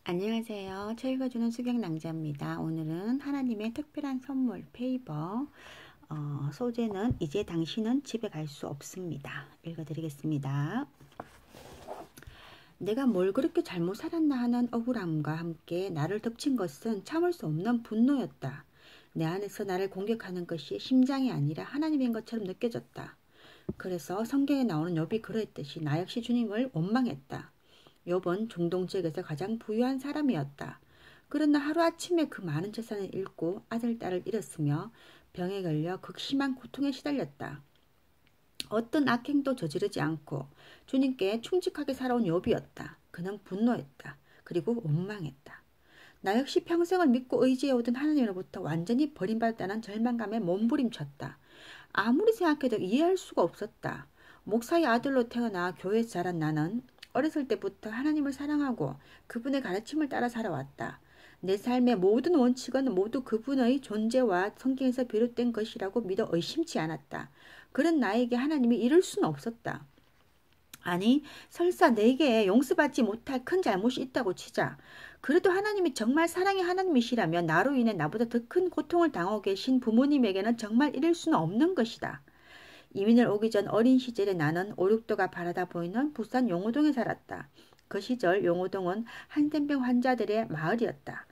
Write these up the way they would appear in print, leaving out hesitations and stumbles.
안녕하세요. 책 읽어주는 수경낭자입니다. 오늘은 하나님의 특별한 선물 페이버, 소재는 이제 당신은 집에 갈 수 없습니다. 읽어드리겠습니다. 내가 뭘 그렇게 잘못 살았나 하는 억울함과 함께 나를 덮친 것은 참을 수 없는 분노였다. 내 안에서 나를 공격하는 것이 심장이 아니라 하나님인 것처럼 느껴졌다. 그래서 성경에 나오는 욥이 그러했듯이 나 역시 주님을 원망했다. 욥은 중동 지역에서 가장 부유한 사람이었다. 그러나 하루아침에 그 많은 재산을 잃고 아들, 딸을 잃었으며 병에 걸려 극심한 고통에 시달렸다. 어떤 악행도 저지르지 않고 주님께 충직하게 살아온 욥이었다. 그는 분노했다. 그리고 원망했다. 나 역시 평생을 믿고 의지해오던 하나님으로부터 완전히 버림받았다는 절망감에 몸부림쳤다. 아무리 생각해도 이해할 수가 없었다. 목사의 아들로 태어나 교회에서 자란 나는 어렸을 때부터 하나님을 사랑하고 그분의 가르침을 따라 살아왔다. 내 삶의 모든 원칙은 모두 그분의 존재와 성경에서 비롯된 것이라고 믿어 의심치 않았다. 그런 나에게 하나님이 이럴 수는 없었다. 아니, 설사 내게 용서받지 못할 큰 잘못이 있다고 치자. 그래도 하나님이 정말 사랑의 하나님이시라면 나로 인해 나보다 더 큰 고통을 당하고 계신 부모님에게는 정말 이럴 수는 없는 것이다. 이민을 오기 전 어린 시절에 나는 5, 6도가 바라다 보이는 부산 용호동에 살았다. 그 시절 용호동은 한센병 환자들의 마을이었다.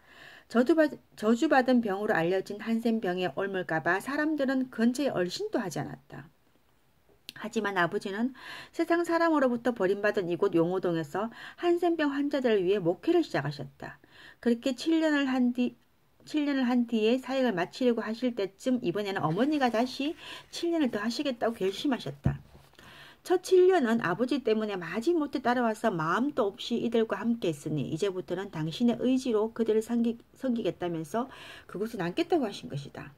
저주받은 병으로 알려진 한센병에 옮을까봐 사람들은 근처에 얼씬도 하지 않았다. 하지만 아버지는 세상 사람으로부터 버림받은 이곳 용호동에서 한센병 환자들을 위해 목회를 시작하셨다. 그렇게 7년을 한 뒤에 사역을 마치려고 하실 때쯤 이번에는 어머니가 다시 7년을 더 하시겠다고 결심하셨다. 첫 7년은 아버지 때문에 마지못해 따라와서 마음도 없이 이들과 함께 했으니 이제부터는 당신의 의지로 그들을 섬기겠다면서 그곳에 남겠다고 하신 것이다.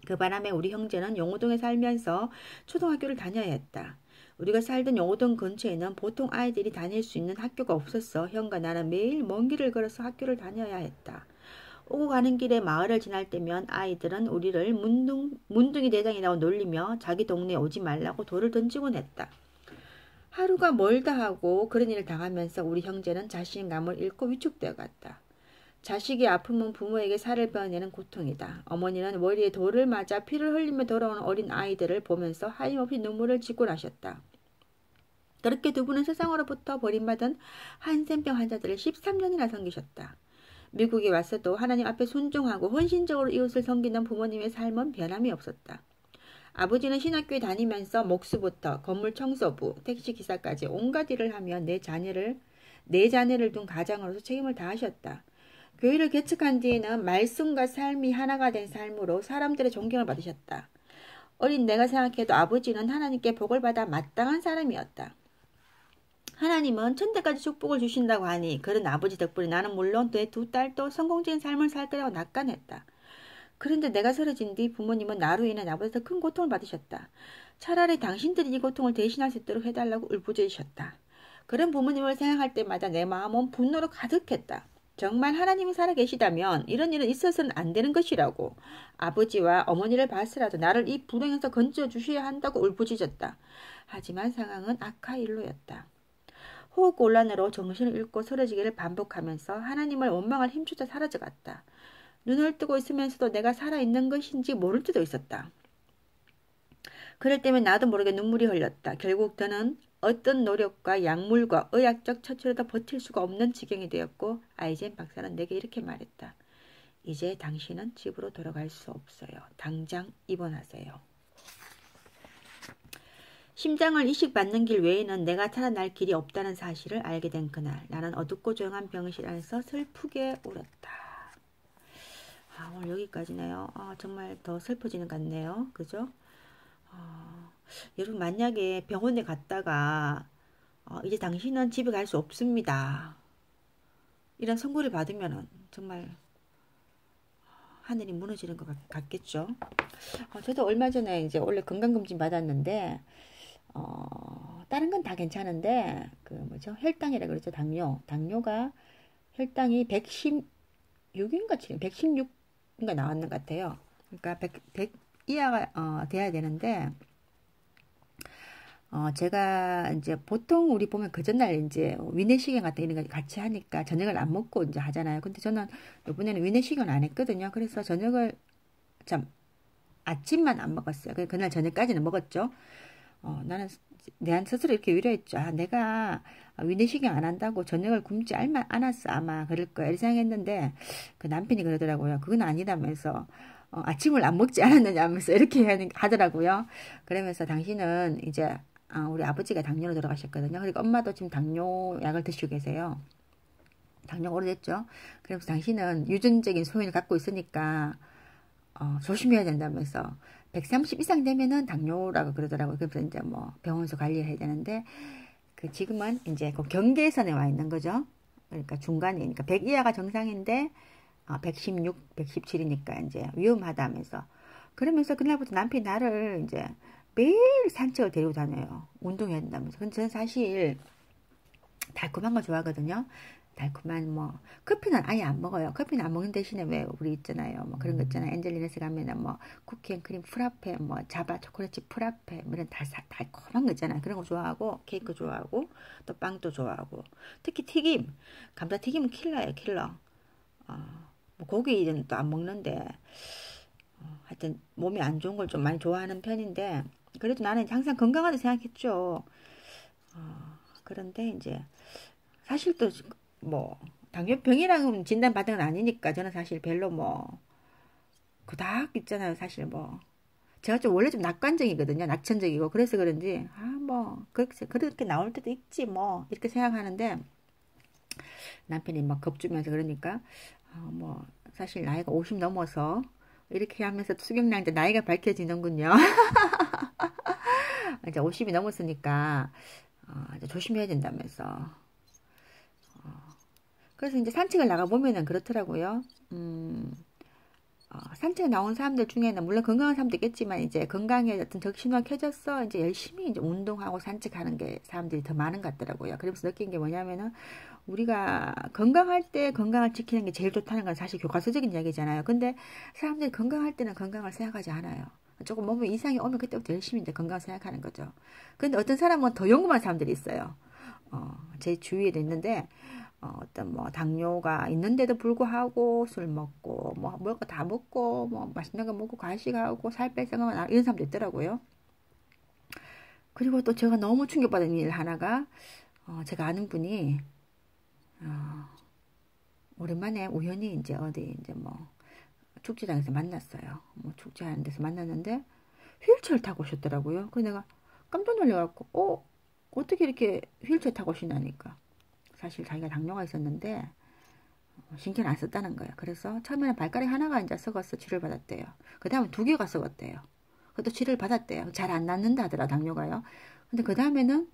그 바람에 우리 형제는 용호동에 살면서 초등학교를 다녀야 했다. 우리가 살던 용호동 근처에는 보통 아이들이 다닐 수 있는 학교가 없었어 형과 나는 매일 먼 길을 걸어서 학교를 다녀야 했다. 오고 가는 길에 마을을 지날 때면 아이들은 우리를 문둥이 대장이라고 놀리며 자기 동네에 오지 말라고 돌을 던지곤 했다. 하루가 멀다 하고 그런 일을 당하면서 우리 형제는 자신감을 잃고 위축되어 갔다. 자식의 아픔은 부모에게 살을 빼어내는 고통이다. 어머니는 머리에 돌을 맞아 피를 흘리며 돌아오는 어린 아이들을 보면서 하염없이 눈물을 짓고 나셨다. 그렇게 두 분은 세상으로부터 버림받은 한센병 환자들을 13년이나 섬기셨다. 미국에 왔어도 하나님 앞에 순종하고 헌신적으로 이웃을 섬기는 부모님의 삶은 변함이 없었다. 아버지는 신학교에 다니면서 목수부터 건물 청소부, 택시기사까지 온갖 일을 하며 네 자녀를 둔 가장으로서 책임을 다하셨다. 교회를 개척한 뒤에는 말씀과 삶이 하나가 된 삶으로 사람들의 존경을 받으셨다. 어린 내가 생각해도 아버지는 하나님께 복을 받아 마땅한 사람이었다. 하나님은 천대까지 축복을 주신다고 하니 그런 아버지 덕분에 나는 물론 내 두 딸도 성공적인 삶을 살 거라고 낙관했다. 그런데 내가 쓰러진 뒤 부모님은 나로 인해 나보다 더 큰 고통을 받으셨다. 차라리 당신들이 이 고통을 대신할 수 있도록 해달라고 울부짖으셨다. 그런 부모님을 생각할 때마다 내 마음은 분노로 가득했다. 정말 하나님이 살아계시다면 이런 일은 있어서는 안 되는 것이라고 아버지와 어머니를 봐서라도 나를 이 불행에서 건져주셔야 한다고 울부짖었다. 하지만 상황은 악화일로였다. 호흡곤란으로 정신을 잃고 쓰러지기를 반복하면서 하나님을 원망할 힘조차 사라져갔다. 눈을 뜨고 있으면서도 내가 살아있는 것인지 모를 때도 있었다. 그럴 때면 나도 모르게 눈물이 흘렸다. 결국 저는 어떤 노력과 약물과 의학적 처치로도 버틸 수가 없는 지경이 되었고 아이젠 박사는 내게 이렇게 말했다. 이제 당신은 집으로 돌아갈 수 없어요. 당장 입원하세요. 심장을 이식받는 길 외에는 내가 살아날 길이 없다는 사실을 알게 된 그날 나는 어둡고 조용한 병실 안에서 슬프게 울었다. 오늘 여기까지네요. 정말 더 슬퍼지는 것 같네요. 그죠? 여러분 만약에 병원에 갔다가 이제 당신은 집에 갈 수 없습니다. 이런 선고를 받으면 정말 하늘이 무너지는 것 같겠죠. 저도 얼마 전에 이제 원래 건강검진 받았는데 다른 건 다 괜찮은데 그 뭐죠 혈당이라 그러죠. 당뇨가 혈당이 116인가 116인가 나왔는 것 같아요. 그러니까 100 이하가 돼야 되는데 제가 이제 보통 우리 보면 그 전날 이제 위내시경 같은 이런 거 같이 하니까 저녁을 안 먹고 이제 하잖아요. 근데 저는 이번에는 위내시경을 안 했거든요. 그래서 저녁을 참 아침만 안 먹었어요. 그날 저녁까지는 먹었죠. 나는 내한 스스로 이렇게 위로했죠. 아, 내가 위내시경 안 한다고 저녁을 굶지 않았어. 아마 그럴 거야. 이렇게 생각했는데 그 남편이 그러더라고요. 그건 아니다면서 아침을 안 먹지 않았느냐면서 이렇게 하더라고요. 그러면서 당신은 이제 우리 아버지가 당뇨로 돌아가셨거든요. 그러니까 엄마도 지금 당뇨 약을 드시고 계세요. 당뇨가 오래됐죠. 그래서 당신은 유전적인 소인을 갖고 있으니까 조심해야 된다면서 130 이상 되면은 당뇨라고 그러더라고요. 그래서 이제 뭐 병원에서 관리를 해야 되는데 그 지금은 이제 그 경계선에 와 있는 거죠. 그러니까 중간이니까 100 이하가 정상인데 116, 117이니까 이제 위험하다면서 그러면서 그날부터 남편이 나를 이제 매일 산책을 데리고 다녀요. 운동해야 된다면서. 근데 저는 사실 달콤한 거 좋아하거든요. 달콤한 뭐 커피는 아예 안 먹어요. 커피는 안 먹는 대신에 왜 우리 있잖아요. 뭐 그런 거 있잖아요. 엔젤리너스 가면은 뭐 쿠키앤크림 프라페, 뭐 자바 초콜릿 프라페, 뭐 이런 달콤한 거 있잖아요. 그런 거 좋아하고 케이크 좋아하고 또 빵도 좋아하고 특히 튀김, 감자튀김은 킬러예요. 킬러. 뭐 고기는 또 안 먹는데 하여튼 몸이 안 좋은 걸 좀 많이 좋아하는 편인데 그래도 나는 항상 건강하다 생각했죠. 그런데 이제 사실 또 뭐 당뇨병이랑 진단 받은 건 아니니까 저는 사실 별로 뭐 그닥 있잖아요. 사실 뭐 제가 좀 원래 좀 낙관적이거든요. 낙천적이고 그래서 그런지 뭐 그렇게 나올 때도 있지 뭐 이렇게 생각하는데 남편이 막 겁주면서 그러니까 뭐 사실 나이가 50 넘어서 이렇게 하면서 수경량 이제 나이가 밝혀지는군요. 이제 50이 넘었으니까 이제 조심해야 된다면서. 그래서 이제 산책을 나가 보면은 그렇더라고요. 산책 나온 사람들 중에는 물론 건강한 사람도 있겠지만 이제 건강에 어떤 적신호가 켜졌어 이제 열심히 이제 운동하고 산책하는 게 사람들이 더 많은 것 같더라고요. 그래서 느낀 게 뭐냐면은 우리가 건강할 때 건강을 지키는 게 제일 좋다는 건 사실 교과서적인 이야기잖아요. 근데 사람들이 건강할 때는 건강을 생각하지 않아요. 조금 몸에 이상이 오면 그때부터 열심히 이제 건강을 생각하는 거죠. 근데 어떤 사람은 더 연구한 사람들이 있어요. 제 주위에도 있는데 어떤 뭐 당뇨가 있는데도 불구하고 술 먹고 뭐 먹을 거 다 먹고 뭐 맛있는 거 먹고 과식하고 살 뺄 생각은 이런 사람도 있더라고요. 그리고 또 제가 너무 충격받은 일 하나가 제가 아는 분이 오랜만에 우연히 이제 어디 이제 뭐 축제장에서 만났어요. 뭐 축제하는 데서 만났는데 휠체어를 타고 오셨더라고요. 그래서 내가 깜짝 놀래갖고 어떻게 이렇게 휠체어 타고 오시나니까 사실 자기가 당뇨가 있었는데 신경 안 썼다는 거예요. 그래서 처음에는 발가락 하나가 이제 썩어서 치료를 받았대요. 그 다음에 두 개가 썩었대요. 그것도 치료를 받았대요. 잘 안 낫는다 하더라 당뇨가요. 근데 그 다음에는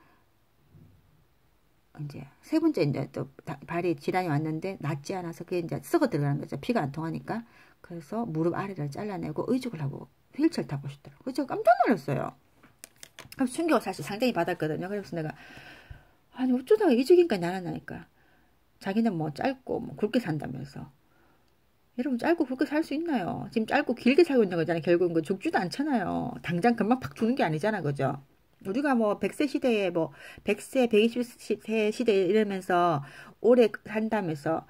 이제 세 번째 이제 또 발이 질환이 왔는데 낫지 않아서 그게 이제 썩어 들어가는 거죠. 피가 안 통하니까. 그래서 무릎 아래를 잘라내고 의족을 하고 휠체어 타고 싶더라고요. 그래서 제가 깜짝 놀랐어요. 그래서 충격을 사실 상당히 받았거든요. 그래서 내가 아니 어쩌다가 이직인가 나라나니까 자기는 뭐 짧고 뭐 굵게 산다면서 여러분 짧고 굵게 살 수 있나요? 지금 짧고 길게 살고 있는 거잖아요. 결국은 그 죽지도 않잖아요. 당장 금방 팍 죽는 게 아니잖아. 그죠? 우리가 뭐 100세 시대에 뭐 100세, 120세 시대 이러면서 오래 산다면서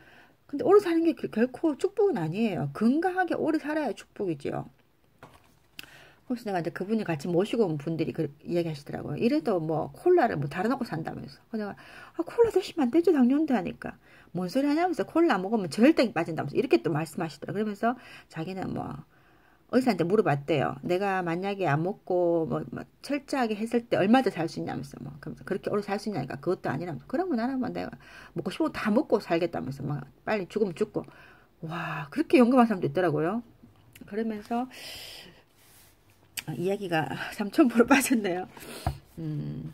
근데 오래 사는 게 결코 축복은 아니에요. 건강하게 오래 살아야 축복이지요. 그래서 내가 이제 그분이 같이 모시고 온 분들이 이야기 하시더라고요. 이래도 뭐 콜라를 뭐 달아놓고 산다면서. 그래서 내가 콜라 드시면 안 되죠 당뇨인데 하니까. 뭔 소리 하냐면서 콜라 안 먹으면 절대 빠진다면서 이렇게 또 말씀하시더라고요. 그러면서 자기는 뭐 의사한테 물어봤대요. 내가 만약에 안 먹고 뭐 철저하게 했을 때 얼마 더 살 수 있냐면서 뭐 그렇게 오래 살 수 있냐니까 그것도 아니라면서. 그러면 나는 뭐 내가 먹고 싶은 거 다 먹고 살겠다면서 막 빨리 죽으면 죽고. 와 그렇게 용감한 사람도 있더라고요. 그러면서 이야기가 3,000% 빠졌네요. 음,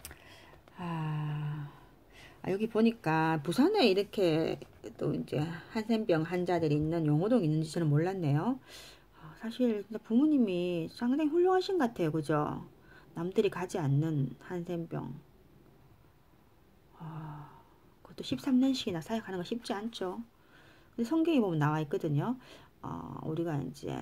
여기 보니까 부산에 이렇게 또 이제 한센병 환자들이 있는 용호동이 있는지 저는 몰랐네요. 사실 부모님이 상당히 훌륭하신 것 같아요. 그죠? 남들이 가지 않는 한센병. 그것도 13년씩이나 사역하는 거 쉽지 않죠. 근데 성경에 보면 나와 있거든요. 우리가 이제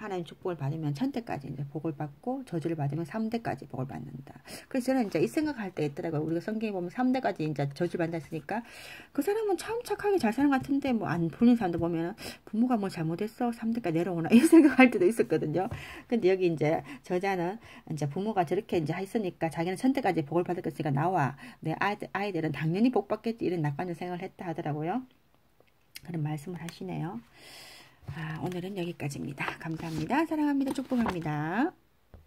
하나님 축복을 받으면 천대까지 이제 복을 받고 저주를 받으면 3대까지 복을 받는다. 그래서 저는 이제 이 생각할 때 있더라고요. 우리가 성경에 보면 3대까지 이제 저주를 받는다 했으니까 그 사람은 참 착하게 잘 사는 것 같은데 뭐 안 풀린 사람도 보면 부모가 뭐 잘못했어 3대까지 내려오나 이 생각할 때도 있었거든요. 근데 여기 이제 저자는 이제 부모가 저렇게 이제 했으니까 자기는 천대까지 복을 받을 것이니까 나와 내 아이들은 당연히 복 받겠지 이런 낙관적 생각을 했다 하더라고요. 그런 말씀을 하시네요. 오늘은 여기까지입니다. 감사합니다. 사랑합니다. 축복합니다.